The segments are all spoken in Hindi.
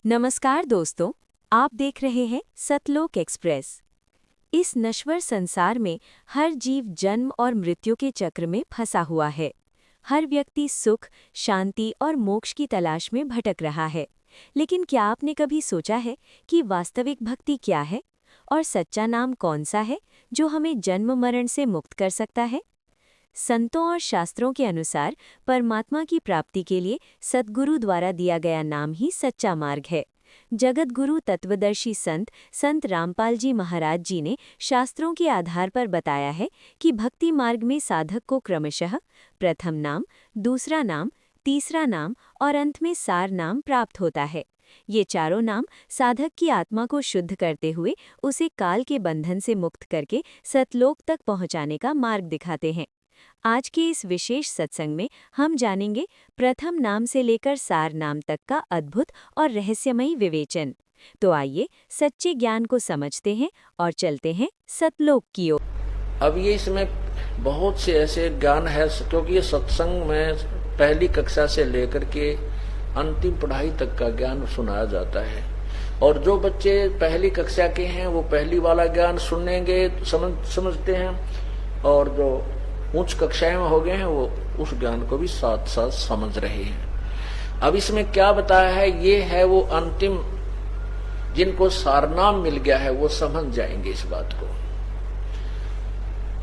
नमस्कार दोस्तों, आप देख रहे हैं सतलोक एक्सप्रेस। इस नश्वर संसार में हर जीव जन्म और मृत्यु के चक्र में फंसा हुआ है। हर व्यक्ति सुख, शांति और मोक्ष की तलाश में भटक रहा है। लेकिन क्या आपने कभी सोचा है कि वास्तविक भक्ति क्या है और सच्चा नाम कौन सा है जो हमें जन्म मरण से मुक्त कर सकता है? संतों और शास्त्रों के अनुसार परमात्मा की प्राप्ति के लिए सद्गुरु द्वारा दिया गया नाम ही सच्चा मार्ग है। जगत गुरु तत्वदर्शी संत रामपाल जी महाराज जी ने शास्त्रों के आधार पर बताया है कि भक्ति मार्ग में साधक को क्रमशः प्रथम नाम, दूसरा नाम, तीसरा नाम और अंत में सार नाम प्राप्त होता है। ये चारों नाम साधक की आत्मा को शुद्ध करते हुए उसे काल के बंधन से मुक्त करके सतलोक तक पहुंचाने का मार्ग दिखाते हैं। आज के इस विशेष सत्संग में हम जानेंगे प्रथम नाम से लेकर सार नाम तक का अद्भुत और रहस्यमयी विवेचन। तो आइए सच्चे ज्ञान को समझते हैं और चलते हैं सतलोक की ओर। अब ये इसमें बहुत से ऐसे ज्ञान है, क्योंकि ये सत्संग में पहली कक्षा से लेकर के अंतिम पढ़ाई तक का ज्ञान सुनाया जाता है। और जो बच्चे पहली कक्षा के हैं वो पहली वाला ज्ञान सुनेंगे, समझते हैं, और जो उच्च कक्षाएं में हो गए हैं वो उस ज्ञान को भी साथ साथ समझ रहे हैं। अब इसमें क्या बताया है, ये है वो अंतिम, जिनको सारनाम मिल गया है वो समझ जाएंगे इस बात को।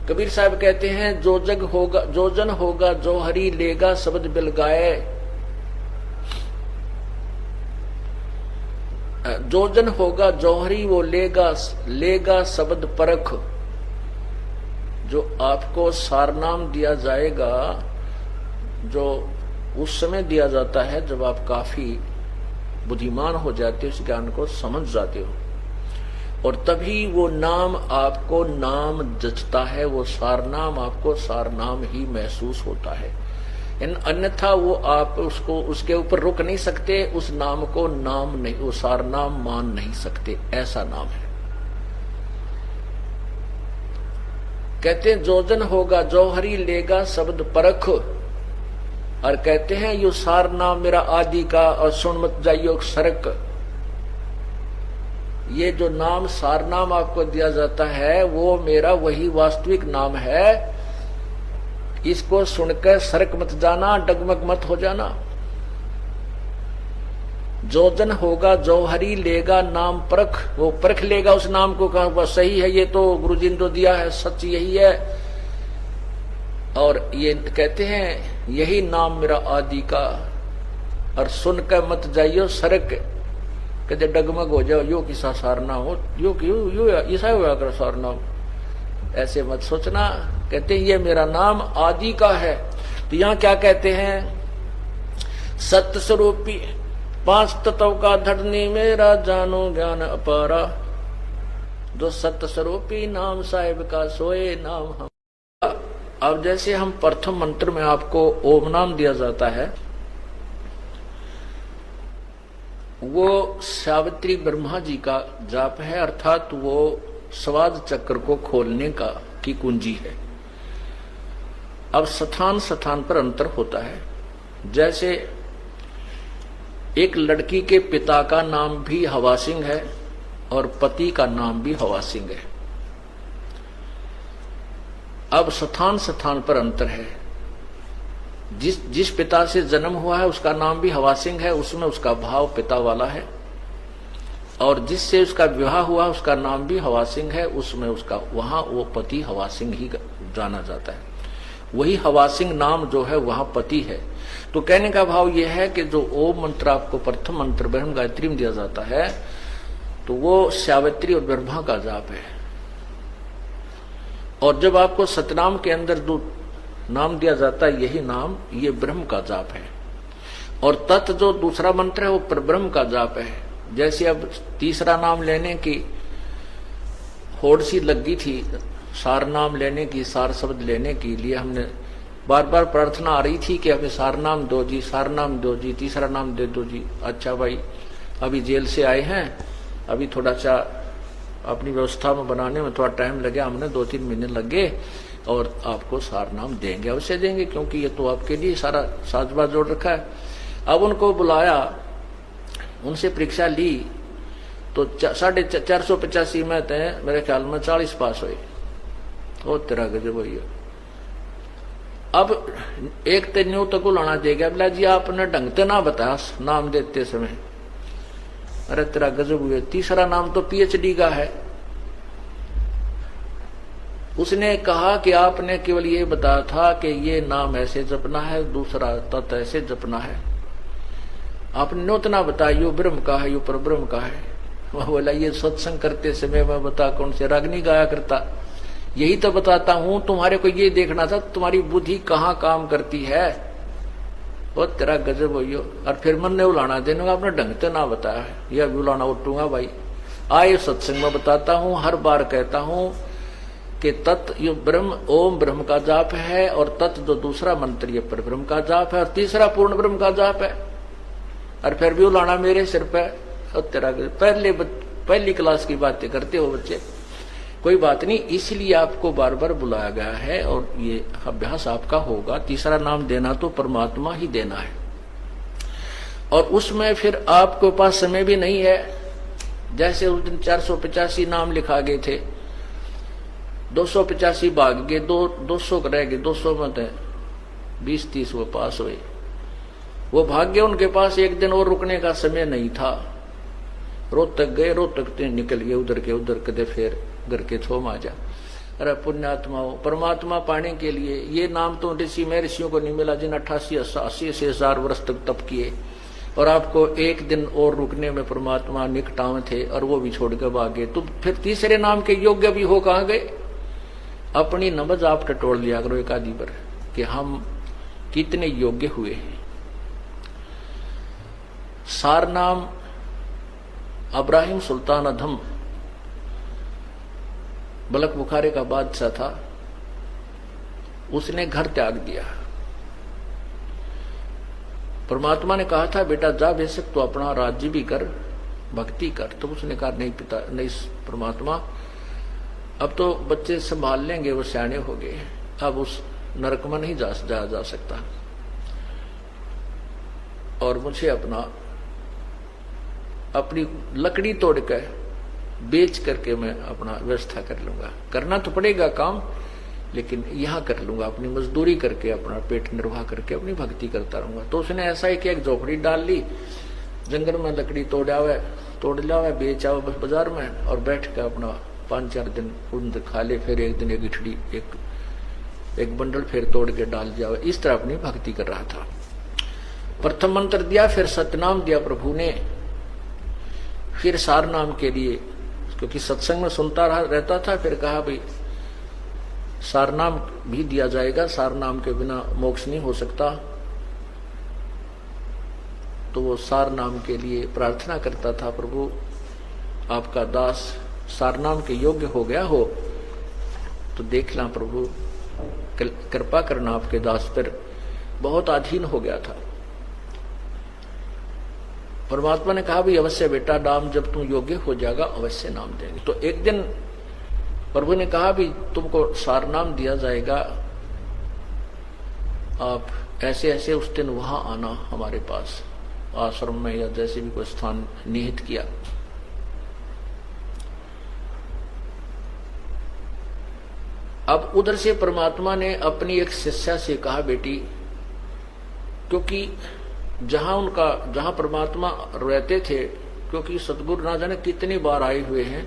कबीर साहब कहते हैं, जो जग होगा जो जन होगा जो हरि लेगा शब्द बिल गाए। जो जन होगा जो हरि वो लेगा शब्द परख। जो आपको सारनाम दिया जाएगा, जो उस समय दिया जाता है जब आप काफी बुद्धिमान हो जाते हो, इस ज्ञान को समझ जाते हो, और तभी वो नाम आपको नाम जचता है, वो सारनाम आपको सारनाम ही महसूस होता है। अन्यथा वो आप उसको उसके ऊपर रुक नहीं सकते, उस नाम को नाम नहीं, वो सारनाम मान नहीं सकते, ऐसा नाम है। कहते हैं जो जन होगा जो हरि लेगा शब्द परख, और कहते हैं यो सार नाम मेरा आदि का और सुन मत जाइयो सरक। ये जो नाम सार नाम आपको दिया जाता है वो मेरा वही वास्तविक नाम है। इसको सुनकर सरक मत जाना, डगमग मत हो जाना। जो जन होगा जो हरि लेगा नाम परख, वो परख लेगा उस नाम को, कहा वह सही है, ये तो गुरुजी ने तो दिया है, सच यही है। और ये कहते हैं यही नाम मेरा आदि का, और सुनकर मत जाइयो सरक, कहते डगमग हो जाओ, यो किसा सारना हो, यो ऐसा हुआ कर सारना, ऐसे मत सोचना। कहते हैं ये मेरा नाम आदि का है। तो यहाँ क्या कहते हैं, सत्य स्वरूपी पांच तत्व का धरनी मेरा जानो ज्ञान अपारा। जो सत्य स्वरूपी नाम साहिब का सोए नाम हम। अब जैसे हम प्रथम मंत्र में आपको ओम नाम दिया जाता है, वो सावित्री ब्रह्मा जी का जाप है, अर्थात वो स्वाद चक्र को खोलने की कुंजी है। अब स्थान स्थान पर अंतर होता है। जैसे एक लड़की के पिता का नाम भी हवा सिंह है और पति का नाम भी हवा सिंह है। अब स्थान स्थान पर अंतर है। जिस पिता से जन्म हुआ है उसका नाम भी हवा सिंह है, उसमें उसका भाव पिता वाला है, और जिससे उसका विवाह हुआ उसका नाम भी हवा सिंह है, उसमें उसका वहां वो पति हवा सिंह ही जाना जाता है। वही हवा सिंह नाम जो है वहां पति है। तो कहने का भाव यह है कि जो ओम मंत्र आपको प्रथम मंत्र ब्रह्म गायत्री में दिया जाता है, तो वो सावित्री और ब्रह्मा का जाप है। और जब आपको सतनाम के अंदर जो नाम दिया जाता है, यही नाम ये ब्रह्म का जाप है। और तत् जो दूसरा मंत्र है वो परब्रह्म का जाप है। जैसे अब तीसरा नाम लेने की होड़ सी लगी थी, सार नाम लेने की, सार शब्द लेने के लिए हमने बार बार प्रार्थना आ रही थी कि हमें सार नाम दो जी, सार नाम दो जी, तीसरा नाम दे दो जी। अच्छा भाई, अभी जेल से आए हैं, अभी थोड़ा सा अपनी व्यवस्था में बनाने में थोड़ा टाइम लगे, हमने 2-3 महीने लगे, और आपको सार नाम देंगे, अवश्य देंगे, क्योंकि ये तो आपके लिए सारा साजबाज जोड़ रखा है। अब उनको बुलाया, उनसे परीक्षा ली तो 485 में तय मेरे ख्याल में 40 पास हुए। वो तेरा गजब हुई। अब एक तेन्यू तक लाना देगा, बोला जी आपने ढंग से ना बताया नाम देते समय। अरे तेरा गजब हुए, तीसरा नाम तो पीएचडी का है। उसने कहा कि आपने केवल ये बताया था कि ये नाम ऐसे जपना है, दूसरा तत् ऐसे जपना है, आपने नोतना बताया यो ब्रह्म का है, यो परब्रह्म का है। वह बोला ये सत्संग करते समय मैं बता कौन से रागनी गाया करता, यही तो बताता हूं, तुम्हारे को ये देखना था तुम्हारी बुद्धि कहाँ काम करती है। वो तेरा गजब हो। और फिर मन ने उलाना देने आपने ढंग से ना बताया है, यह भी उलाना उठूंगा भाई। आए सत्संग में बताता हूं, हर बार कहता हूं कि तत् यो ब्रह्म ओम ब्रह्म का जाप है, और तत् जो दूसरा मंत्र ये पर ब्रह्म का जाप है, और तीसरा पूर्ण ब्रह्म का जाप है। और फिर भी उलाना मेरे सिर पे। और तेरा पहली क्लास की बातें करते हो बच्चे, कोई बात नहीं, इसलिए आपको बार बार बुलाया गया है और ये अभ्यास आपका होगा। तीसरा नाम देना तो परमात्मा ही देना है, और उसमें फिर आपके पास समय भी नहीं है। जैसे उस दिन 485 नाम लिखा गए थे, 285 भाग गए, 200 रह गए, 200 में 20-30 वो पास हुए। वो भाग्य उनके पास एक दिन और रुकने का समय नहीं था। रोहतक गए, रोहतक निकल गए उधर के उधर, कदे फिर घर के छो माजा। अरे पुण्यात्माओं, परमात्मा पाने के लिए ये नाम तो ऋषि में ऋषियों को नहीं मिला जिन 88 से 1000 वर्ष तक तप किए, और आपको एक दिन और रुकने में परमात्मा निकटाव थे और वो भी छोड़ के भागे। तुम फिर तीसरे नाम के योग्य भी हो कहाँ गए? अपनी नमज आप टटोल लिया करो एक आदि पर कि हम कितने योग्य हुए हैं। सार नाम अब्राहिम सुल्तान अधम बलक बुखारे का बादशाह था, उसने घर त्याग दिया। परमात्मा ने कहा था बेटा जा बेशक तो अपना राज्य भी कर, भक्ति कर। तो उसने कहा नहीं पिता, नहीं परमात्मा, अब तो बच्चे संभाल लेंगे, वो सियाने हो गए, अब उस नरक में नहीं जा सकता, और मुझे अपनी लकड़ी तोड़ कर बेच करके मैं अपना व्यवस्था कर लूंगा। करना तो पड़ेगा काम, लेकिन यहाँ कर लूंगा, अपनी मजदूरी करके अपना पेट निर्वाह करके अपनी भक्ति करता रहूंगा। तो उसने ऐसा ही कि एक झोपड़ी डाल ली, जंगल में लकड़ी तोड़ लिया, बेच आओ बस बाजार में, और बैठ कर अपना 5-4 दिन उन खा ले, फिर एक दिन एक इठड़ी एक बंडल फिर तोड़ के डाल जाओ। इस तरह अपनी भक्ति कर रहा था। प्रथम मंत्र दिया, फिर सतनाम दिया प्रभु ने, फिर सार नाम के लिए, क्योंकि सत्संग में सुनता रहता था, फिर कहा भाई सार नाम भी दिया जाएगा, सार नाम के बिना मोक्ष नहीं हो सकता। तो वो सार नाम के लिए प्रार्थना करता था, प्रभु आपका दास सार नाम के योग्य हो गया हो तो देख ला प्रभु, कृपा करना आपके दास पर, बहुत अधीन हो गया था। परमात्मा ने कहा भी अवश्य बेटा, नाम जब तुम योग्य हो जाएगा अवश्य नाम देंगे। तो एक दिन प्रभु ने कहा भी तुमको सार नाम दिया जाएगा, आप ऐसे ऐसे उस दिन वहां आना हमारे पास आश्रम में, या जैसे भी कोई स्थान निहित किया। अब उधर से परमात्मा ने अपनी एक शिष्या से कहा बेटी, क्योंकि जहां परमात्मा रहते थे, क्योंकि सतगुरु ना जाने कितनी बार आए हुए हैं,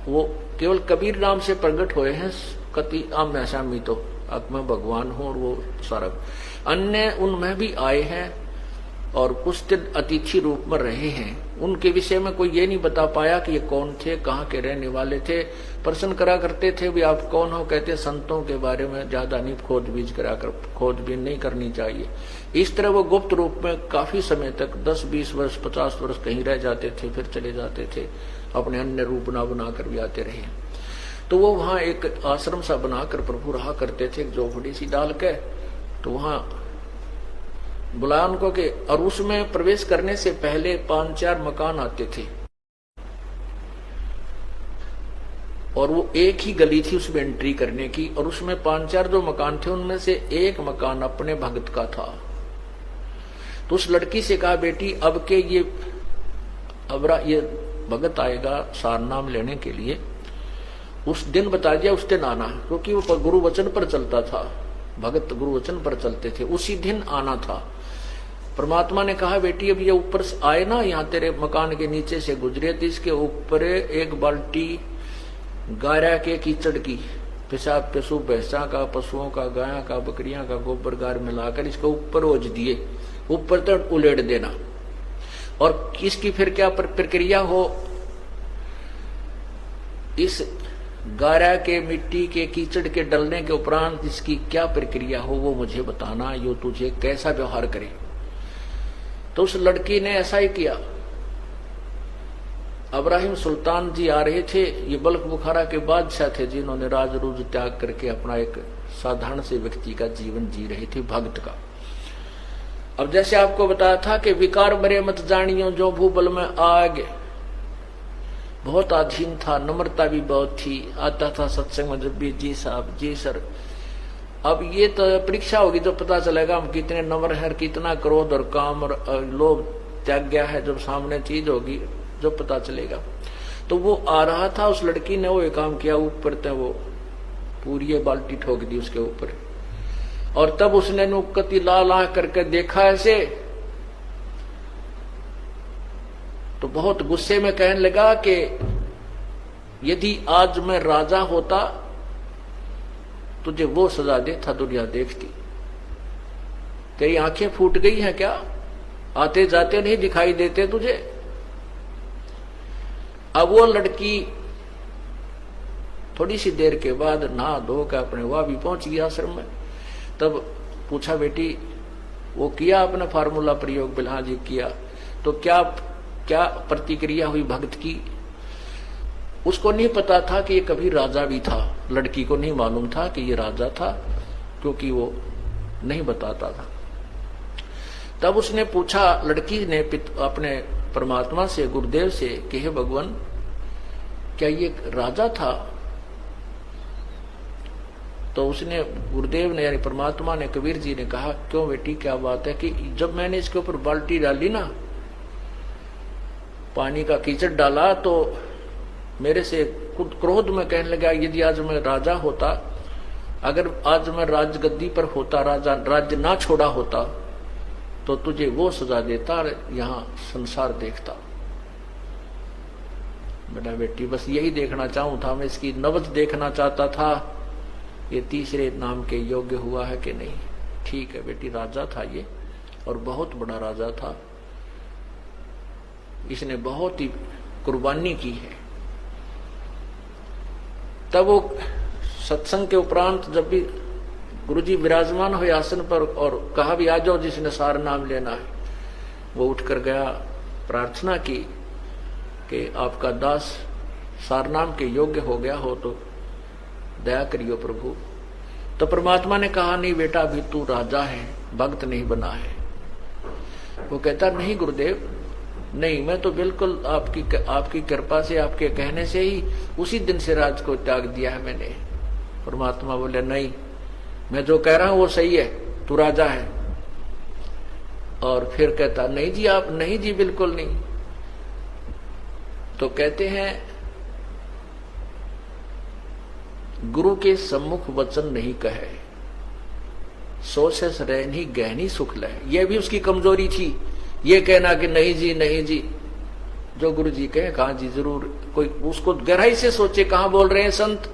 वो केवल कबीर नाम से प्रकट हुए हैं, कति आम्यासामी तो अब मैं भगवान हूं, और वो सारा अन्य उनमें भी आए हैं, और कुछ दिन अतिथि रूप में रहे हैं। उनके विषय में कोई ये नहीं बता पाया कि ये कौन थे, कहाँ के रहने वाले थे। प्रश्न करा करते थे भी आप कौन हो, कहते संतों के बारे में ज्यादा नहीं खोजबीन नहीं करनी चाहिए। इस तरह वो गुप्त रूप में काफी समय तक 10-20 वर्ष 50 वर्ष कहीं रह जाते थे, फिर चले जाते थे, अपने अन्य रूप बनाकर भी आते रहे। तो वो वहां एक आश्रम सा बनाकर प्रभु रहा करते थे, एक झोपड़ी सी डाल के। तो वहां बुलाया उनको के, और उसमें प्रवेश करने से पहले 5-4 मकान आते थे, और वो एक ही गली थी उसमें एंट्री करने की, और उसमें 5-4 जो मकान थे उनमें से एक मकान अपने भगत का था। तो उस लड़की से कहा बेटी अब के ये अब ये भगत आएगा सार नाम लेने के लिए, उस दिन बता दिया उस दिन आना, क्योंकि वो गुरु वचन पर चलता था, भगत गुरु वचन पर चलते थे, उसी दिन आना था। परमात्मा ने कहा बेटी अब ये ऊपर से आए ना, यहाँ तेरे मकान के नीचे से गुजरे तो इसके ऊपर एक बाल्टी गारा के कीचड़ की, पेशाब पशु भैंसा का, पशुओं का, गाया का, बकरियां का गोबर गार मिलाकर इसके ऊपर ओझ दिए, ऊपर तक उलेट देना। और इसकी फिर क्या प्रक्रिया हो, इस गारा के मिट्टी के कीचड़ के डलने के उपरांत इसकी क्या प्रक्रिया हो वो मुझे बताना, यो तुझे कैसा व्यवहार करे। तो उस लड़की ने ऐसा ही किया। इब्राहिम सुल्तान जी आ रहे थे, ये बल्ख बुखारा के बादशाह थे जिन्होंने राज रूज त्याग करके अपना एक साधारण से व्यक्ति का जीवन जी रहे थे, भक्त का। अब जैसे आपको बताया था कि विकार मरे मत जानियो जो भूबल में आग, बहुत अधीन था, नम्रता भी बहुत थी, आता था सत्संग में जब भी जी साहब जी सर। अब ये तो परीक्षा होगी जब पता चलेगा हम कितने नम्र हैं, कितना क्रोध और काम और लोभ त्याग गया है, जब सामने चीज होगी जब पता चलेगा। तो वो आ रहा था, उस लड़की ने वो एक काम किया, ऊपर तक वो पूरी बाल्टी ठोक दी उसके ऊपर, और तब उसने नुक्कती ला ला करके देखा ऐसे, तो बहुत गुस्से में कहने लगा कि यदि आज मैं राजा होता तुझे वो सजा देता दुनिया देखती, तेरी आंखें फूट गई हैं क्या, आते जाते नहीं दिखाई देते तुझे। अब वो लड़की थोड़ी सी देर के बाद नहा धो कर अपने वहां भी पहुंच गया आश्रम में। तब पूछा बेटी वो किया आपने फार्मूला प्रयोग? बिल्हा जी किया। तो क्या क्या प्रतिक्रिया हुई भक्त की? उसको नहीं पता था कि ये कभी राजा भी था, लड़की को नहीं मालूम था कि ये राजा था, क्योंकि वो नहीं बताता था। तब उसने पूछा, लड़की ने अपने परमात्मा से, गुरुदेव से, कि हे भगवान क्या ये राजा था? तो उसने, गुरुदेव ने यानी परमात्मा ने, कबीर जी ने कहा, क्यों बेटी क्या बात है? कि जब मैंने इसके ऊपर बाल्टी डाली ना, पानी का कीचड़ डाला, तो मेरे से खुद क्रोध में कहने लगा, यदि आज मैं राजा होता, अगर आज मैं राजगद्दी पर होता, राजा राज्य ना छोड़ा होता, तो तुझे वो सजा देता, यहाँ संसार देखता। बेटा बेटी बस यही देखना चाहूं था मैं, इसकी नब्ज देखना चाहता था, ये तीसरे नाम के योग्य हुआ है कि नहीं। ठीक है बेटी, राजा था ये, और बहुत बड़ा राजा था, इसने बहुत ही कुर्बानी की है। तब वो सत्संग के उपरांत जब भी गुरुजी विराजमान हुए आसन पर और कहा भी आ जाओ जिसने सार नाम लेना है, वो उठकर गया, प्रार्थना की कि आपका दास सार नाम के योग्य हो गया हो तो दया करियो प्रभु। तो परमात्मा ने कहा, नहीं बेटा अभी तू राजा है, भक्त नहीं बना है। वो कहता, नहीं गुरुदेव नहीं, मैं तो बिल्कुल आपकी कृपा से, आपके कहने से ही उसी दिन से राज को त्याग दिया है मैंने। परमात्मा बोले, नहीं मैं जो कह रहा हूं वो सही है, तू राजा है। और फिर कहता, नहीं जी आप, नहीं जी बिल्कुल नहीं। तो कहते हैं, गुरु के सम्मुख वचन नहीं कहे, सो से रहनी गहनी सुख लय। यह भी उसकी कमजोरी थी, ये कहना कि नहीं जी नहीं जी, जो गुरु जी कहे कहा जी जरूर, कोई उसको गहराई से सोचे कहां बोल रहे हैं संत।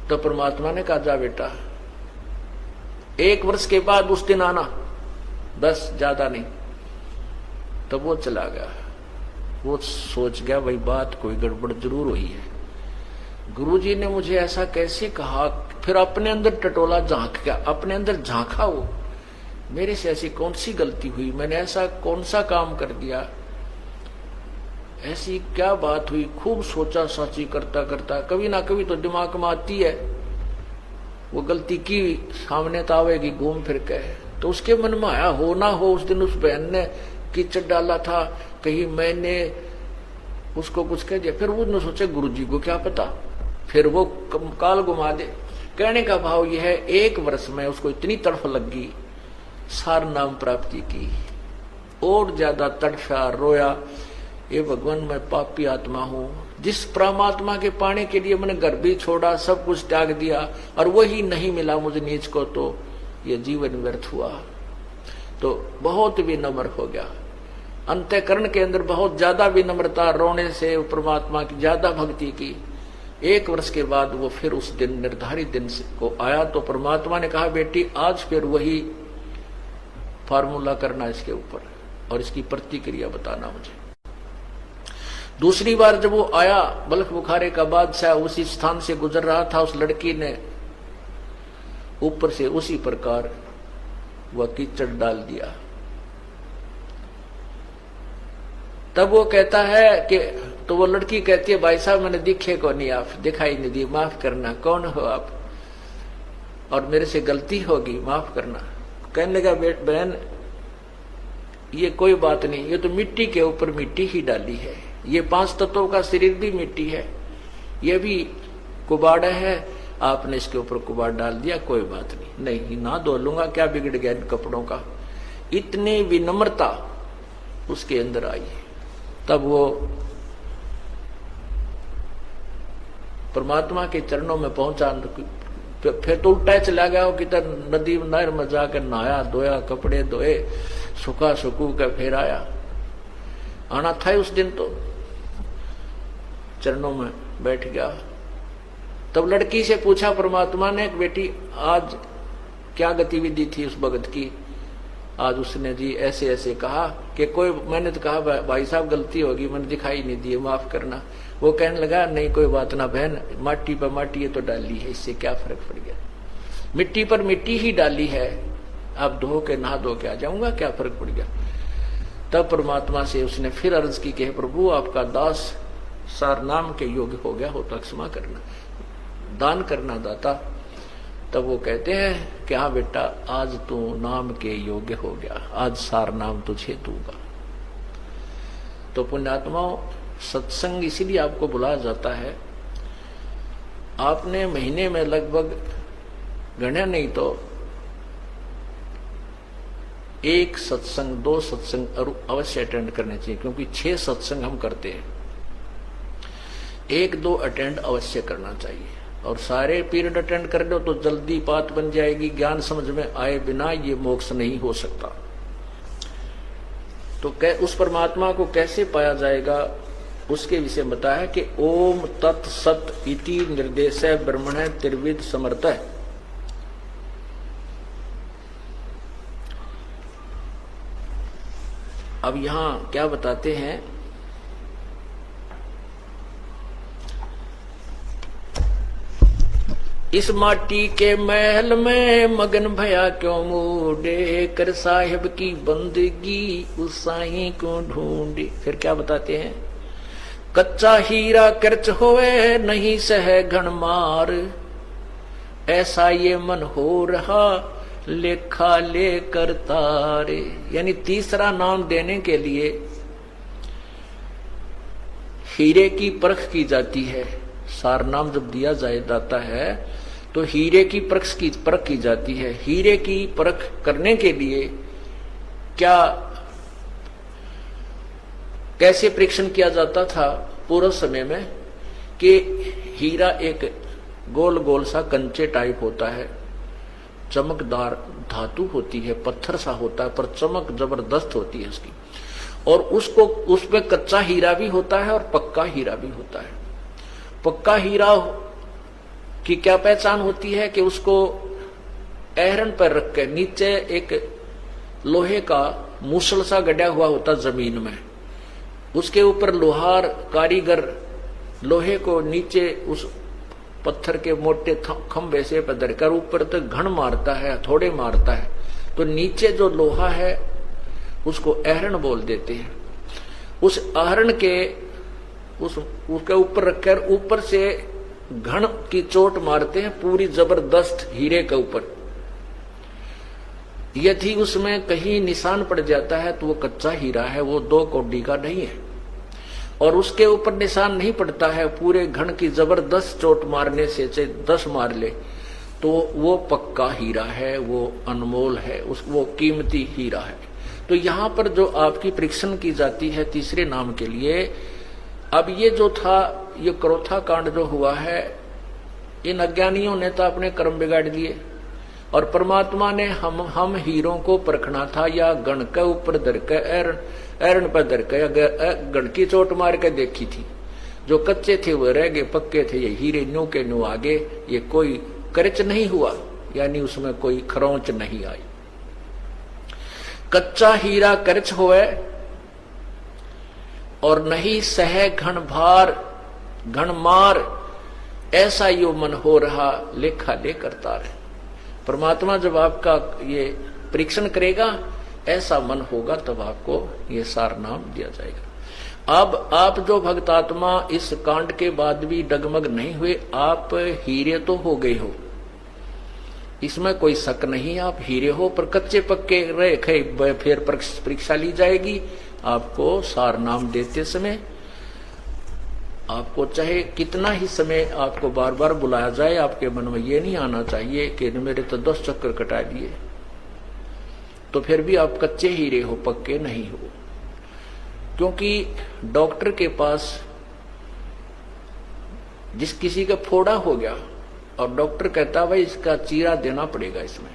तो परमात्मा ने कहा, जा बेटा 1 वर्ष के बाद उस दिन आना, बस ज्यादा नहीं। तब वो चला गया। वो सोच गया भाई बात कोई गड़बड़ जरूर हुई है, गुरुजी ने मुझे ऐसा कैसे कहा। फिर अपने अंदर टटोला, झांक गया, अपने अंदर झांका, वो मेरे से ऐसी कौन सी गलती हुई, मैंने ऐसा कौन सा काम कर दिया, ऐसी क्या बात हुई। खूब सोचा साची करता करता, कभी ना कभी तो दिमाग में आती है वो गलती की, सामने तो आवेगी घूम फिर के। तो उसके मन में आया, हो ना हो उस दिन उस बहन ने कीचड़ डाला था, कहीं मैंने उसको कुछ कह दिया। फिर उसने सोचा गुरुजी को क्या पता, फिर वो काल घुमा दे। कहने का भाव यह है, 1 वर्ष में उसको इतनी तड़फ लगी सार नाम प्राप्ति की, और ज्यादा तड़फा, रोया ये भगवान मैं पापी आत्मा हूं, जिस परमात्मा के पाने के लिए मैंने घर भी छोड़ा, सब कुछ त्याग दिया और वही नहीं मिला मुझे नीच को, तो ये जीवन व्यर्थ हुआ। तो बहुत विनम्र हो गया, अंतःकरण के अंदर बहुत ज्यादा विनम्रता, रोने से परमात्मा की ज्यादा भक्ति की। 1 वर्ष के बाद वो फिर उस दिन निर्धारित दिन को आया, तो परमात्मा ने कहा बेटी आज फिर वही फार्मूला करना इसके ऊपर और इसकी प्रतिक्रिया बताना मुझे। दूसरी बार जब वो आया, बल्ख बुखारे का बादशाह उसी स्थान से गुजर रहा था, उस लड़की ने ऊपर से उसी प्रकार वह कीचड़ डाल दिया। तब वो कहता है कि, तो वो लड़की कहती है भाई साहब मैंने दिखे को नहीं, आप दिखाई नहीं दी, माफ करना, कौन हो आप और मेरे से गलती होगी, माफ करना। कहने लगा बहन ये कोई बात नहीं, ये तो मिट्टी के ऊपर मिट्टी ही डाली है, ये 5 तत्वों का शरीर भी मिट्टी है, ये भी कुबाड़ा है, आपने इसके ऊपर कुबाड़ डाल दिया, कोई बात नहीं, नहीं ना धो लूंगा, क्या बिगड़ गया इन कपड़ों का। इतनी विनम्रता उसके अंदर आई। तब वो परमात्मा के चरणों में पहुंचा, फिर तो उल्टा चला गया, कि नदी नहर में जाकर नहाया धोया, कपड़े धोए, सुखा सुकू का फिर आया। आना था उस दिन, तो चरणों में बैठ गया। तब लड़की से पूछा परमात्मा ने, बेटी आज क्या गतिविधि थी उस भगत की। आज उसने जी ऐसे ऐसे कहा कि कोई, मैंने तो कहा भाई साहब गलती होगी, मैंने दिखाई नहीं दी, माफ करना। वो कहने लगा नहीं कोई बात ना बहन, माटी पर माटी ये तो डाली है, इससे क्या फर्क पड़ गया, मिट्टी पर मिट्टी ही डाली है, अब धो के नहा धो के आ जाऊंगा, क्या फर्क पड़ गया। तब परमात्मा से उसने फिर अर्ज की कि प्रभु आपका दास सार नाम के योग्य हो गया हो तो क्षमा करना, दान करना दाता। तब वो कहते हैं कि हाँ बेटा आज तू नाम के योग्य हो गया, आज सार नाम तुझे दूंगा। तो पुण्यात्माओं सत्संग इसीलिए आपको बुलाया जाता है। आपने महीने में लगभग गणना नहीं तो 1 सत्संग 2 सत्संग अवश्य अटेंड करने चाहिए, क्योंकि 6 सत्संग हम करते हैं, 1-2 अटेंड अवश्य करना चाहिए। और सारे पीरियड अटेंड कर लो तो जल्दी बात बन जाएगी, ज्ञान समझ में आए बिना ये मोक्ष नहीं हो सकता। तो उस परमात्मा को कैसे पाया जाएगा उसके विषय में बताया कि ओम तत् सत इति निर्देश ब्रह्मण त्रिविध समर्थ। अब यहां क्या बताते हैं, इस माटी के महल में मगन भया क्यों मूडे, कर साहिब की बंदगी उस साईं को ढूंढे। फिर क्या बताते हैं, कच्चा हीरा कर्च होवे नहीं सह घन मार, ऐसा ये मन हो रहा लेखा लेकर तारे। यानी तीसरा नाम देने के लिए हीरे की परख की जाती है। सार नाम जब दिया जाता है तो हीरे की परख की जाती है। हीरे की परख करने के लिए क्या कैसे परीक्षण किया जाता था पूर्व समय में, कि हीरा एक गोल गोल सा कंचे टाइप होता है, चमकदार धातु होती है, पत्थर सा होता है, पर चमक जबरदस्त होती है उसकी। और उसको उस पे कच्चा हीरा भी होता है और पक्का हीरा भी होता है। पक्का हीरा की क्या पहचान होती है कि उसको एहरन पर रख के नीचे एक लोहे का मूसल सा गड़ा हुआ होता जमीन में, उसके ऊपर लोहार कारीगर लोहे को नीचे उस पत्थर के मोटे खंभे से पदर कर ऊपर तक घण मारता है, थोड़े मारता है, तो नीचे जो लोहा है उसको एहरन बोल देते हैं। उस आहरण के उसके ऊपर रखकर ऊपर से घण की चोट मारते हैं पूरी जबरदस्त हीरे के ऊपर। यदि उसमें कहीं निशान पड़ जाता है तो वो कच्चा हीरा है, वो 2 कौड़ी का नहीं है। और उसके ऊपर निशान नहीं पड़ता है, पूरे घण की जबरदस्त चोट मारने से चाहे 10 मार ले तो वो पक्का हीरा है, वो अनमोल है, वो कीमती हीरा है। तो यहां पर जो आपकी परीक्षण की जाती है तीसरे नाम के लिए, अब ये जो था, ये क्रोथा कांड जो हुआ है, इन अज्ञानियों ने तो अपने कर्म बिगाड़ दिए, और परमात्मा ने हम हीरों को परखना था, या गण के ऊपर धर के एरन पर धर के गण की चोट मार के देखी थी। जो कच्चे थे वो रह गए, पक्के थे ये हीरे न्यू के न्यू आगे। ये कोई करच नहीं हुआ, यानी उसमें कोई खरोंच नहीं आई। कच्चा हीरा करच होए और नहीं सह घन भार घन मार, ऐसा यो मन हो रहा लेखा ले करता रहे। परमात्मा जब आपका ये परीक्षण करेगा, ऐसा मन होगा, तब आपको ये सार नाम दिया जाएगा। अब आप जो भक्तात्मा इस कांड के बाद भी डगमग नहीं हुए, आप हीरे तो हो गए हो, इसमें कोई शक नहीं, आप हीरे हो, पर कच्चे पक्के रहे। फिर परीक्षा ली जाएगी आपको सार नाम देते समय। आपको चाहे कितना ही समय आपको बार बार बुलाया जाए, आपके मन में ये नहीं आना चाहिए कि मेरे तो 10 चक्कर कटा दिए, तो फिर भी आप कच्चे हीरे हो, पक्के नहीं हो। क्योंकि डॉक्टर के पास जिस किसी का फोड़ा हो गया और डॉक्टर कहता भाई इसका चीरा देना पड़ेगा, इसमें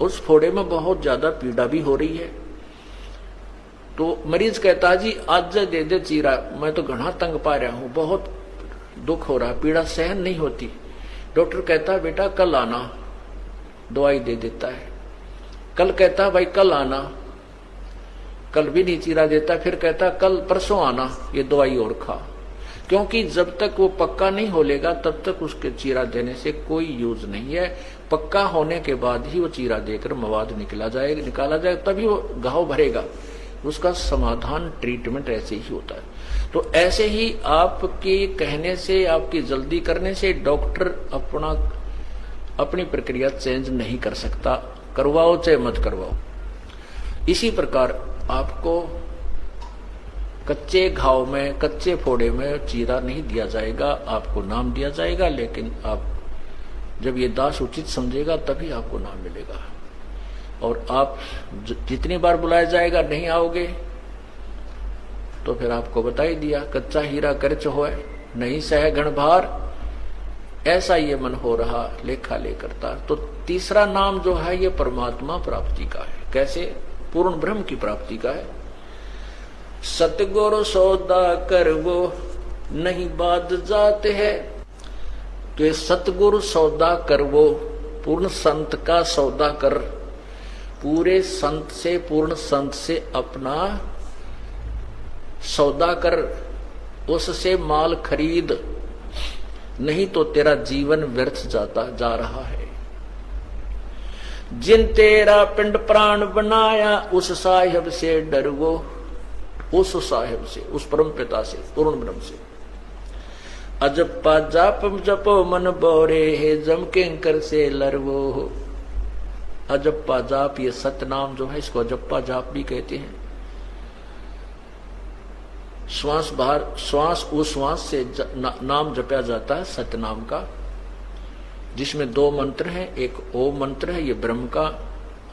उस फोड़े में बहुत ज्यादा पीड़ा भी हो रही है, तो मरीज कहता जी आज दे दे चीरा, मैं तो घना तंग पा रहा हूं, बहुत दुख हो रहा, पीड़ा सहन नहीं होती। डॉक्टर कहता बेटा कल आना, दवाई दे देता है। कल कहता भाई कल आना, कल भी नहीं चीरा देता, फिर कहता कल परसों आना, ये दवाई और खा। क्योंकि जब तक वो पक्का नहीं हो लेगा तब तक उसके चीरा देने से कोई यूज नहीं है। पक्का होने के बाद ही वो चीरा देकर मवाद निकाला जाएगा, तभी वो घाव भरेगा। उसका समाधान ट्रीटमेंट ऐसे ही होता है। तो ऐसे ही आपके कहने से, आपकी जल्दी करने से डॉक्टर अपनी प्रक्रिया चेंज नहीं कर सकता, करवाओ चाहे मत करवाओ। इसी प्रकार आपको कच्चे घाव में, कच्चे फोड़े में चीरा नहीं दिया जाएगा, आपको नाम दिया जाएगा। लेकिन आप जब ये दास उचित समझेगा तभी आपको नाम मिलेगा। और आप जितनी बार बुलाया जाएगा नहीं आओगे तो फिर आपको बता ही दिया, कच्चा हीरा करच होए नहीं सह घन भार, ऐसा ये मन हो रहा लेखा ले करता। तो तीसरा नाम जो है ये परमात्मा प्राप्ति का है। कैसे? पूर्ण ब्रह्म की प्राप्ति का है। सतगुरु सौदा कर वो नहीं बात जाते है। तो सतगुरु सौदा कर वो, पूर्ण संत का सौदा कर, पूरे संत से, पूर्ण संत से अपना सौदा कर, उससे माल खरीद, नहीं तो तेरा जीवन व्यर्थ जाता जा रहा है। जिन तेरा पिंड प्राण बनाया उस साहिब से डर वो, उस साहिब से, उस परम पिता से, पूर्ण ब्रह्म से। अजप्पा जाप जपो मन बोरे है जम किंकर से लरवो। अजप्पा जाप, ये सतनाम जो है इसको अजप्पा जाप भी कहते हैं। श्वास बाहर, श्वास उश्वास से नाम जपया जाता है सतनाम का, जिसमें 2 मंत्र हैं। एक ओम मंत्र है ये ब्रह्म का,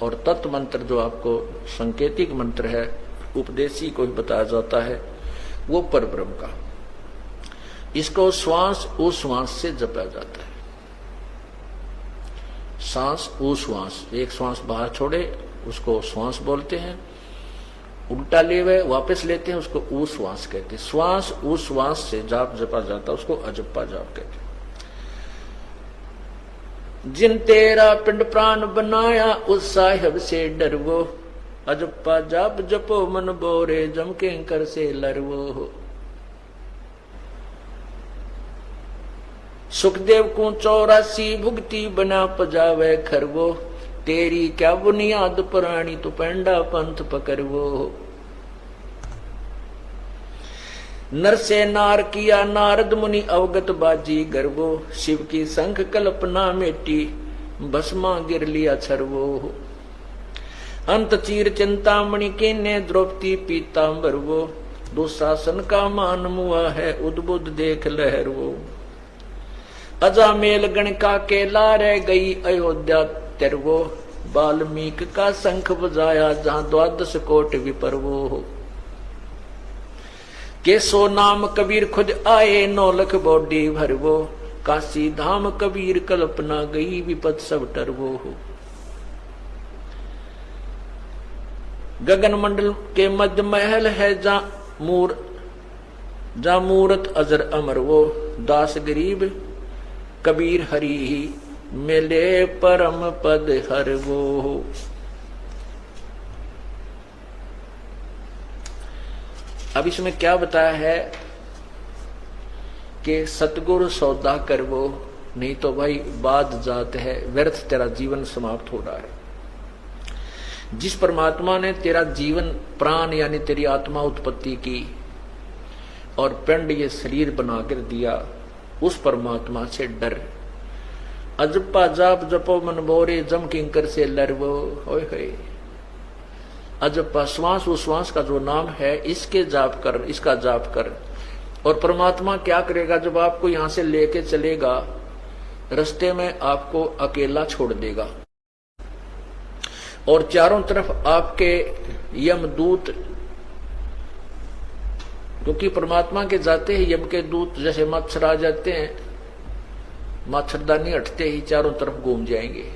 और तत् मंत्र जो आपको संकेतिक मंत्र है, उपदेशी को ही बताया जाता है, वो पर ब्रह्म का। इसको श्वास उश्वास से जपया जाता है। सांस उश्वास, एक श्वास बाहर छोड़े उसको श्वास बोलते हैं, उल्टा ले हुए वापस लेते हैं उसको उश्वास कहते हैं। श्वास उश्वास से जाप जपा जाता है, उसको अजप्पा जाप कहते हैं। जिन तेरा पिंड प्राण बनाया उस साहिब से डरवो, अजप्पा जाप जपो मन बोरे जम किंकर से लरवो। सुखदेव को 84 भुगती बना पजावे खरवो, तेरी क्या बुनियाद पुरानी तो पेंडा पंथ पकड़वो। नर से नार किया नारद मुनि अवगत बाजी गर्वो, शिव की संख कल्पना मेटी भस्मा गिर लिया छरवो। अंत चीर चिंतामणि के ने द्रौपदी पीतांबर वो, दुशासन का मान मुआ है उद्बुद्ध देख लहर वो। अजामेल गणका के लारे गई अयोध्या तेरवो, वाल्मीकि का शंख बजाया जहां द्वादश कोटि विपर वो हो। के सो नाम कबीर खुद आए, नौलख बॉडी भर वो। काशी धाम कबीर कल्पना गई, विपद सब टर वो हो। गगन मंडल के मध्य महल है, जा मूरत अजर अमर वो। दास गरीब कबीर हरि ही, मिले परम पद हर वो हो। अब इसमें क्या बताया है कि सतगुरु सौदा कर वो, नहीं तो भाई बाद जात है, व्यर्थ तेरा जीवन समाप्त हो रहा है। जिस परमात्मा ने तेरा जीवन प्राण यानी तेरी आत्मा उत्पत्ति की और पिंड ये शरीर बनाकर दिया, उस परमात्मा से डर। अजपा जाप जपो मन बोरे, जम किंकर से लरवो। होय होय, अजपा श्वास उश्वास का जो नाम है, इसके जाप कर, इसका जाप कर। और परमात्मा क्या करेगा, जब आपको यहां से लेके चलेगा, रास्ते में आपको अकेला छोड़ देगा और चारों तरफ आपके यमदूत, क्योंकि परमात्मा के जाते ही यम के दूत जैसे मच्छर आ जाते हैं, मच्छरदानी हटते ही चारों तरफ घूम जाएंगे।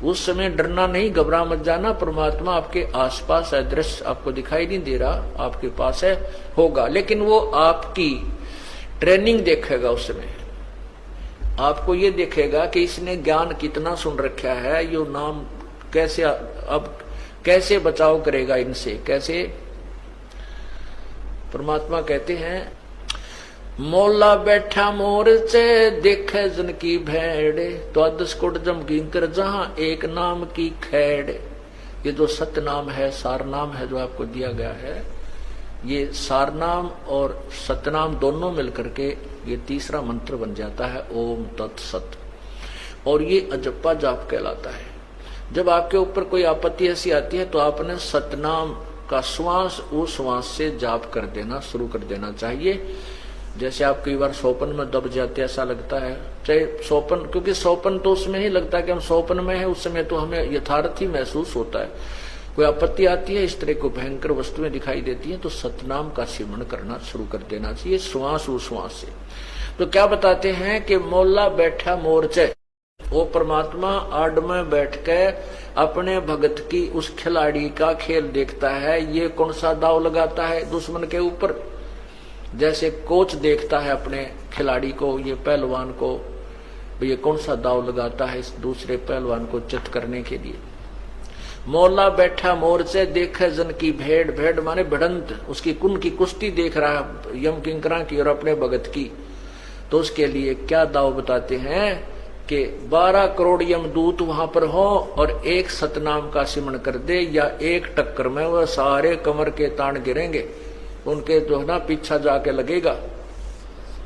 उस समय डरना नहीं, घबरा मत जाना। परमात्मा आपके आसपास है, दृश्य आपको दिखाई नहीं दे रहा, आपके पास है, होगा, लेकिन वो आपकी ट्रेनिंग देखेगा। उस समय आपको ये देखेगा कि इसने ज्ञान कितना सुन रखा है, यो नाम कैसे, अब कैसे बचाव करेगा इनसे, कैसे। परमात्मा कहते हैं, मोला बैठा मोर से देखे जन की भेड़, द्वादश कोट जम किंकर जहां एक नाम की खैड़। ये जो सत नाम है, सार नाम है जो आपको दिया गया है, ये सार नाम और सतनाम दोनों मिलकर के ये तीसरा मंत्र बन जाता है, ओम तत्सत। और ये अजप्पा जाप कहलाता है। जब आपके ऊपर कोई आपत्ति ऐसी आती है तो आपने सतनाम का श्वास उस श्वास से जाप कर देना शुरू कर देना चाहिए। जैसे आप कई बार सोपन में दब जाते, ऐसा लगता है, चाहे सोपन, क्योंकि सोपन तो उसमें ही लगता है कि हम सोपन में हैं, उस समय तो हमें यथार्थ ही महसूस होता है। कोई आपत्ति आती है, इस तरह को भयंकर वस्तुएं दिखाई देती हैं, तो सतनाम का सिमरण करना शुरू कर देना चाहिए श्वास उस श्वास से। तो क्या बताते हैं कि मोला बैठा मोर्चे, वो परमात्मा आड़ में बैठ के अपने भगत की उस खिलाड़ी का खेल देखता है, ये कौन सा दाव लगाता है दुश्मन के ऊपर। जैसे कोच देखता है अपने खिलाड़ी को, ये पहलवान को, ये कौन सा दाव लगाता है इस दूसरे पहलवान को चित करने के लिए। मौला बैठा मोर्चे देखे जन की भेड़, भेड़ माने भिड़ंत, उसकी कुन की कुश्ती देख रहा है यम किंकरा की और अपने भगत की। तो उसके लिए क्या दाव बताते हैं कि 12 करोड़ यमदूत वहां पर हो और एक सतनाम का सिमरण कर दे, या एक टक्कर में वह सारे कमर के तान गिरेंगे, उनके जो है ना पीछा जाके लगेगा।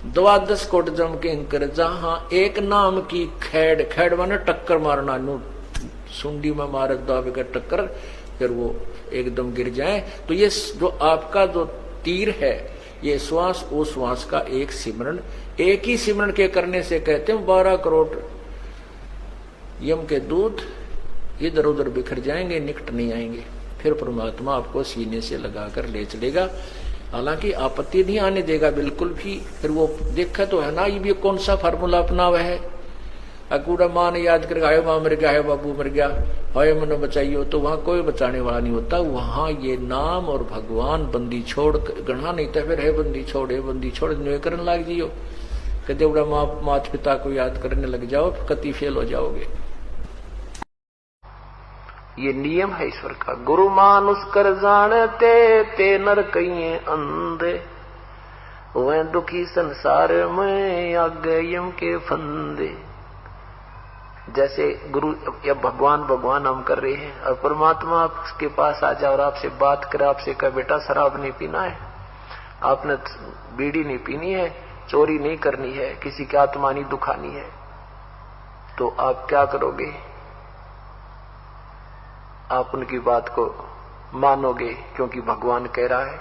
12 कोट जम के इंकर जहां एक नाम की खैड़, खैड़ माने टक्कर मारना, सुंडी में मारे दावे का टक्कर, फिर वो एकदम गिर जाए। तो ये जो आपका जो तीर है, ये श्वास ओ श्वास का एक सिमरण, एक ही सिमरण के करने से कहते हैं 12 करोड़ यम के दूत इधर उधर बिखर जाएंगे, निकट नहीं आएंगे। फिर परमात्मा आपको सीने से लगाकर ले चलेगा, हालांकि आपत्ति नहीं आने देगा बिल्कुल भी। फिर वो देखा तो है ना, ये भी कौन सा फार्मूला अपना हुआ है, अकूड़ा माँ ने याद कर आयो माँ मर गया है, बाबू मर गया, हाय मन बचाइयो, तो वहां कोई बचाने वाला नहीं होता। वहां ये नाम और भगवान बंदी छोड़ गढ़ा, नहीं था फिर है बंदी छोड़, है बंदी छोड़ करने लग जियो, कहते उड़ा माता पिता को याद करने लग जाओ, कति फेल हो जाओगे। ये नियम है ईश्वर का। गुरु मानुष कर जानते ते नर कहिए अंधे, वह दुखी संसार में आगे यम के फंदे। जैसे गुरु या भगवान भगवान हम कर रहे हैं और परमात्मा आपके पास आ जाए और आपसे बात करे, आपसे कहे बेटा शराब नहीं पीना है, आपने बीड़ी नहीं पीनी है, चोरी नहीं करनी है, किसी की आत्मा नहीं दुखानी है, तो आप क्या करोगे? आप उनकी बात को मानोगे क्योंकि भगवान कह रहा है।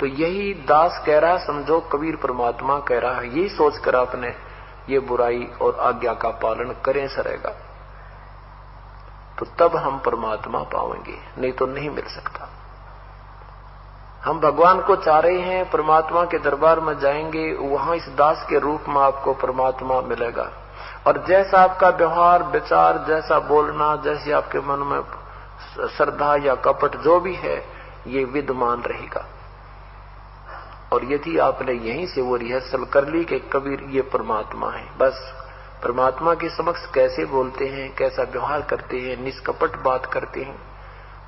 तो यही दास कह रहा है, समझो कबीर परमात्मा कह रहा है, यही सोचकर आपने ये बुराई और आज्ञा का पालन करें सरेगा। तो तब हम परमात्मा पाएंगे, नहीं तो नहीं मिल सकता। हम भगवान को चाह रहे हैं, परमात्मा के दरबार में जाएंगे, वहां इस दास के रूप में आपको परमात्मा मिलेगा। और जैसा आपका व्यवहार विचार, जैसा बोलना, जैसे आपके मन में श्रद्धा या कपट जो भी है, ये विद्यमान रहेगा। और यदि आपने यहीं से वो रिहर्सल कर ली कि कबीर ये परमात्मा है, बस परमात्मा के समक्ष कैसे बोलते हैं, कैसा व्यवहार करते हैं, निष्कपट बात करते हैं,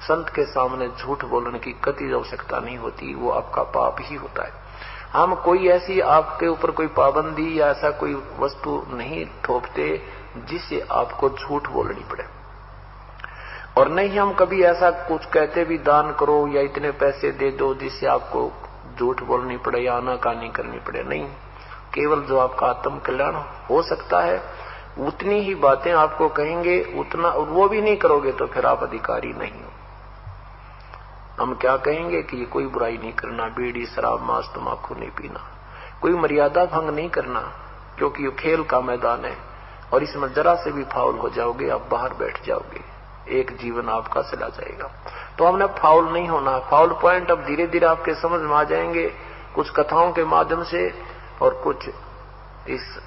संत के सामने झूठ बोलने की कतई आवश्यकता नहीं होती, वो आपका पाप ही होता है। हम कोई ऐसी आपके ऊपर कोई पाबंदी या ऐसा कोई वस्तु नहीं थोपते जिससे आपको झूठ बोलनी पड़े, और नहीं हम कभी ऐसा कुछ कहते भी दान करो या इतने पैसे दे दो जिससे आपको झूठ बोलनी पड़े या आनाकानी करनी पड़े। नहीं, केवल जो आपका आत्म कल्याण हो सकता है उतनी ही बातें आपको कहेंगे, उतना, वो भी नहीं करोगे तो फिर आप अधिकारी नहीं हो। हम क्या कहेंगे कि कोई बुराई नहीं करना, बीड़ी शराब मांस तम्बाकू नहीं पीना, कोई मर्यादा भंग नहीं करना, क्योंकि ये खेल का मैदान है और इसमें जरा से भी फाउल हो जाओगे आप बाहर बैठ जाओगे, एक जीवन आपका चला जाएगा। तो हमने फाउल नहीं होना। फाउल पॉइंट अब धीरे धीरे आपके समझ में आ जाएंगे, कुछ कथाओं के माध्यम से और कुछ इस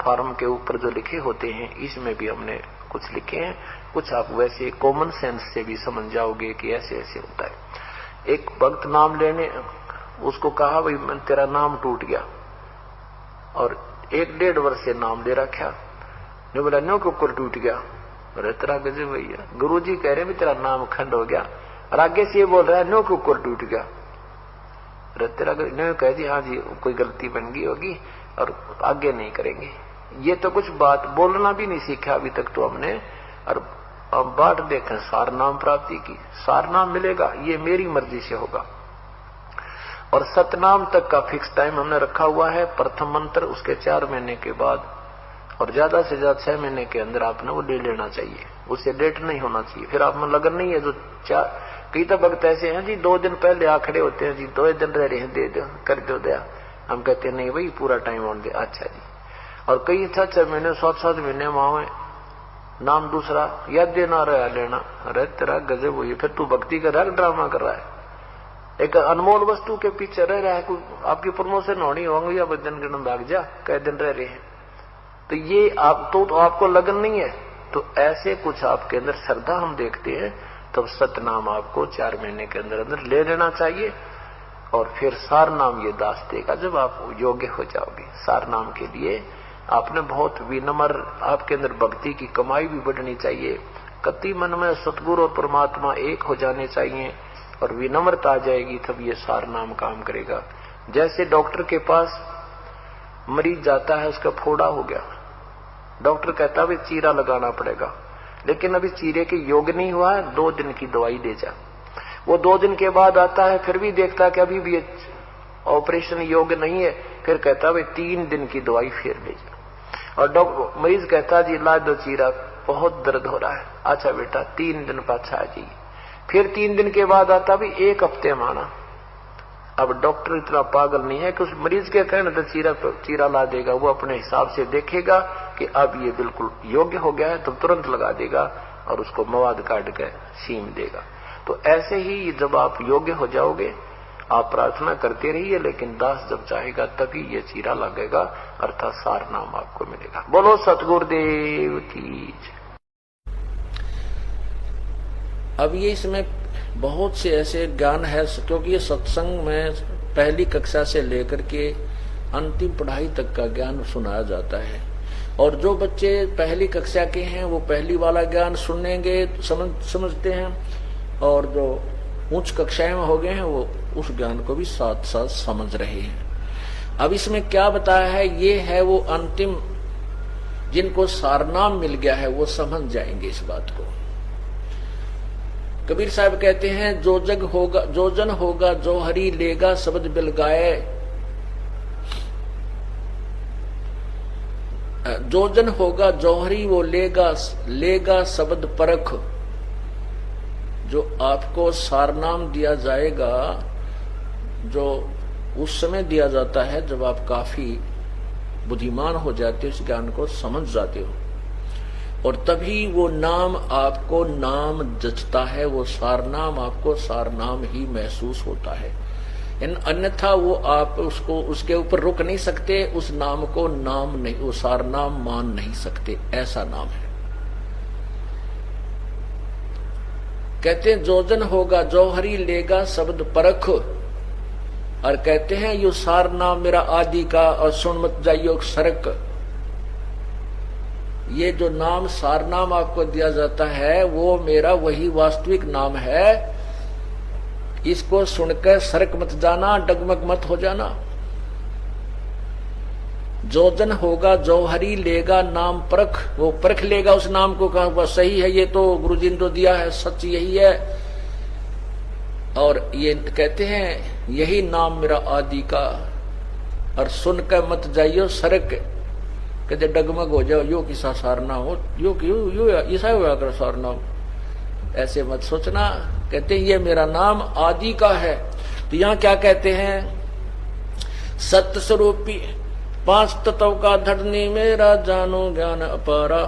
फार्म के ऊपर जो लिखे होते हैं इसमें भी हमने कुछ लिखे हैं, कुछ आप वैसे कॉमन सेंस से भी समझ जाओगे कि ऐसे ऐसे होता है। एक भक्त नाम लेने, उसको कहा भाई मैं तेरा नाम टूट गया, और 1-1.5 वर्ष से नाम ले रखा, ने बोला न्यों के ऊपर टूट गया, अरे तेरा गजब भैया, गुरु जी कह रहे भी तेरा नाम खंड हो गया, और आगे से ये बोल रहा है न्यों के ऊपर टूट गया, अरे तेरा न्यों कह दी हाँ जी कोई गलती बन गई होगी और आगे नहीं करेंगे। ये तो कुछ बात बोलना भी नहीं सीखा अभी तक तो हमने, और अब बाट देखें सार नाम प्राप्ति की, सार नाम मिलेगा ये मेरी मर्जी से होगा। और सतनाम तक का फिक्स टाइम हमने रखा हुआ है, प्रथम मंत्र उसके 4 महीने के बाद, और ज्यादा से ज्यादा 6 महीने के अंदर आपने वो ले लेना चाहिए, उससे लेट नहीं होना चाहिए। फिर आप में लगन नहीं है, जो कई तो भक्त ऐसे हैं जी 2 दिन पहले आ खड़े होते हैं जी, 2 दिन रह रहे हैं, दे दो कर दो दया, हम कहते हैं नहीं भाई पूरा टाइम ऑन दे, अच्छा जी। और कई 6-6 महीने 7-7 महीने वहां नाम दूसरा याद देना रहा लेना, अरे तेरा गजब हुई, फिर तू भक्ति कर रहा है ड्रामा कर रहा है, एक अनमोल वस्तु के पीछे रह रहा है, कोई आपकी प्रमोशन होनी होंगी या दिन गिन भाग जा, कई दिन रह रहे हैं, तो ये आप तो आपको लगन नहीं है। तो ऐसे कुछ आपके अंदर श्रद्धा हम देखते हैं, तब सतनाम आपको 4 महीने के अंदर अंदर ले लेना चाहिए, और फिर सार नाम ये दास देगा जब आप योग्य हो जाओगे। सार नाम के लिए आपने बहुत विनम्र, आपके अंदर भक्ति की कमाई भी बढ़नी चाहिए, कति मन में सतगुरु और परमात्मा एक हो जाने चाहिए, और विनम्रता आ जाएगी तब ये सार नाम काम करेगा। जैसे डॉक्टर के पास मरीज जाता है, उसका फोड़ा हो गया, डॉक्टर कहता है चीरा लगाना पड़ेगा, लेकिन अभी चीरे के योग्य नहीं हुआ है, 2 दिन की दवाई दे जा। वो 2 दिन के बाद आता है, फिर भी देखता है कि अभी भी ऑपरेशन योग्य नहीं है, फिर कहता है 3 दिन की दवाई फिर ले जा। और डॉक्टर मरीज कहता जी ला दो चीरा, बहुत दर्द हो रहा है, अच्छा बेटा 3 दिन पाछा आ जाइए। फिर 3 दिन के बाद आता भी 1 हफ्ते माना। अब डॉक्टर इतना पागल नहीं है कि उस मरीज के कहने तो चीरा ला देगा, वो अपने हिसाब से देखेगा कि अब ये बिल्कुल योग्य हो गया है तो तुरंत लगा देगा और उसको मवाद काट के सीम देगा। तो ऐसे ही जब आप योग्य हो जाओगे, आप प्रार्थना करते रहिए, लेकिन दास जब चाहेगा तभी ये चीरा लगेगा, अर्थात सार नाम आपको मिलेगा। बोलो सतगुरुदेव की। अब ये इसमें बहुत से ऐसे ज्ञान है, क्योंकि ये सत्संग में पहली कक्षा से लेकर के अंतिम पढ़ाई तक का ज्ञान सुनाया जाता है, और जो बच्चे पहली कक्षा के हैं वो पहली वाला ज्ञान सुनेंगे, समझते हैं, और जो उच्च कक्षाएं में हो गए हैं वो उस ज्ञान को भी साथ साथ समझ रहे हैं। अब इसमें क्या बताया है, ये है वो अंतिम, जिनको सारनाम मिल गया है वो समझ जाएंगे इस बात को। कबीर साहब कहते हैं जो जग होगा, जो जन होगा जो हरि लेगा शब्द बिल गाए, जो जन होगा जो हरि वो लेगा शब्द परख। जो आपको सारनाम दिया जाएगा, जो उस समय दिया जाता है जब आप काफी बुद्धिमान हो जाते हो, इस ज्ञान को समझ जाते हो। और तभी वो नाम आपको नाम जचता है, वो सार नाम आपको सार नाम ही महसूस होता है। अन्यथा वो आप उसको उसके ऊपर रुक नहीं सकते, उस नाम को नाम नहीं, वो सार नाम मान नहीं सकते, ऐसा नाम है। कहते हैं जोजन होगा जौहरी लेगा शब्द परख, और कहते हैं यो सार नाम मेरा आदि का और सुन मत जाइयो सरक। ये जो नाम सार नाम आपको दिया जाता है वो मेरा वही वास्तविक नाम है, इसको सुनकर सरक मत जाना, डगमग मत हो जाना। जोजन होगा जौहरी लेगा नाम परख, वो परख लेगा उस नाम को, कहा वह सही है, ये तो गुरुजी ने तो दिया है, सच यही है। और ये कहते हैं यही नाम मेरा आदि का, और सुनकर मत जाइयो सरक, कहते डगमग हो जाओ, यो किसा सारना हो, यो ऐसा हुआ कर सारना, ऐसे मत सोचना। कहते हैं ये मेरा नाम आदि का है। तो यहाँ क्या कहते हैं, सत्य स्वरूपी 5 तत्व का धरनी मेरा, जानो ज्ञान अपारा।